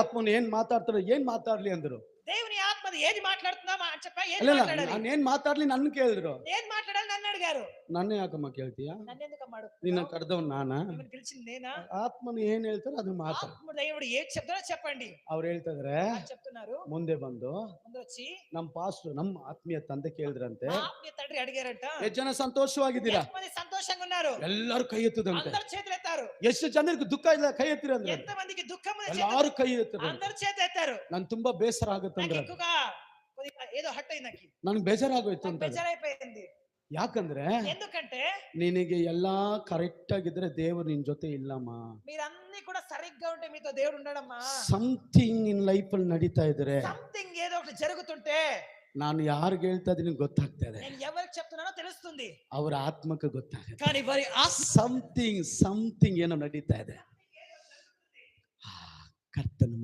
ఆత్మను ఏం మాట్లాడుతాడు, ఏం మాట్లాడಲಿ ಅಂದ್ರು. దేవుని ఆత్మది ఏది మాట్లాడుతుందా చెప్ప, ఏది ಇಲ್ಲ మాట్లాడాలి, ನಾನು ಏನ್ ಮಾತಾಡ್ಲಿ ನನ್ನ ಕೇಳಿದ್ರು. ఏది మాట్లాడాలి నన్ను అడిగారు. ನನ್ನ ಯಾಕಮ್ಮ ಕೇಳ್ತೀಯಾ, నన్నెందుకమ్మా ನಿನ್ನ అడుగుతున్నావు, ಕರೆದವ್ ನಾನಾ, మిమ్మల్ని పిలిచింది నేనా? ಆತ್ಮನು ಏನ್ ಹೇಳ್ತಾರೋ ಅದನ್ನ ಮಾತಾಡು. ఆత్మ దేవుడు ఏది చెప్తారో చెప్పండి. ಅವ್ರು ಹೇಳ್ತಿದ್ರೆ అని చెప్తున్నారు. ಮುಂದೆ ಬಂದು ముందు వచ్చి ನಮ್ಮ ಪಾಸ್ಟರ್, ನಮ್ಮ ಆತ್ಮೀಯ ತಂದೆ ಕೇಳಿದ್ರಂತೆ, మా ఆత్మీయ తండ్రి అడిగారంట, ಎಷ್ಟು ಜನ ಸಂತೋಷವಾಗಿದ್ದೀರಾ, ఎంతమంది సంతోషంగా ఉన్నారు, ಎಲ್ಲರೂ ಕೈ ಎತ್ತದಂತೆ. అందరు చేతులు ఎత్తారు. ಎಷ್ಟು ಜನರಿಗೆ ದುಃಖ ಇಲ್ಲ ಕೈ ಎತ್ತಿರ ಅಂದ್ರೆ ఎంత మందికి దుఃఖం ఉంది, ಎಲ್ಲಾರು ಕೈ ಎತ್ತಿರ. అందరు చేతులు ఎత్తారు. ನನ್ ತುಂಬಾ ಬೇಸರ ಆಗುತ್ತಂದ್ರೆ, నాకు ఎక్కువగా కొద్దిగా ఏదో హట్ అయింది, ನನ್ಗೆ ಬೇಜಾರಾಗೋಯ್ತು నాకు ಅಂತ. బెజరైపోయింది. ಯಾಕಂದ್ರೆ ఎందుకంటే ನಿನಗೆ ಎಲ್ಲಾ ಕರೆಕ್ಟ್ ಆಗಿದ್ರೆ ದೇವರು ನಿನ್ ಜೊತೆ ಇಲ್ಲಮ್ಮ. మీరన్నీ కూడా సరిగ్గా ఉంటే మీతో దేవుడు ఉండడమ్మా. ಸಮಥಿಂಗ್ ಇನ್ ಲೈಫ್ ಅಲ್ಲಿ ನಡೀತಾ ಇದ್ರೆ, సంథింగ్ ఏదో ఒకటి జరుగుతుంటే ನಾನು ಯಾರಿಗೆ ಹೇಳ್ತಾ ಇದೀನಿ ಗೊತ್ತಾಗ್ತದೆ, నేను ఎవరికి చెప్తున్నానో తెలుస్తుంది, ಅವರ ಆತ್ಮಕ್ಕೆ ಗೊತ್ತಾಗುತ್ತೆ. కానీ వారి ಸಮಥಿಂಗ್ ಏನೋ ನಡೀತಾ ಇದೆ. ಕರ್ತನ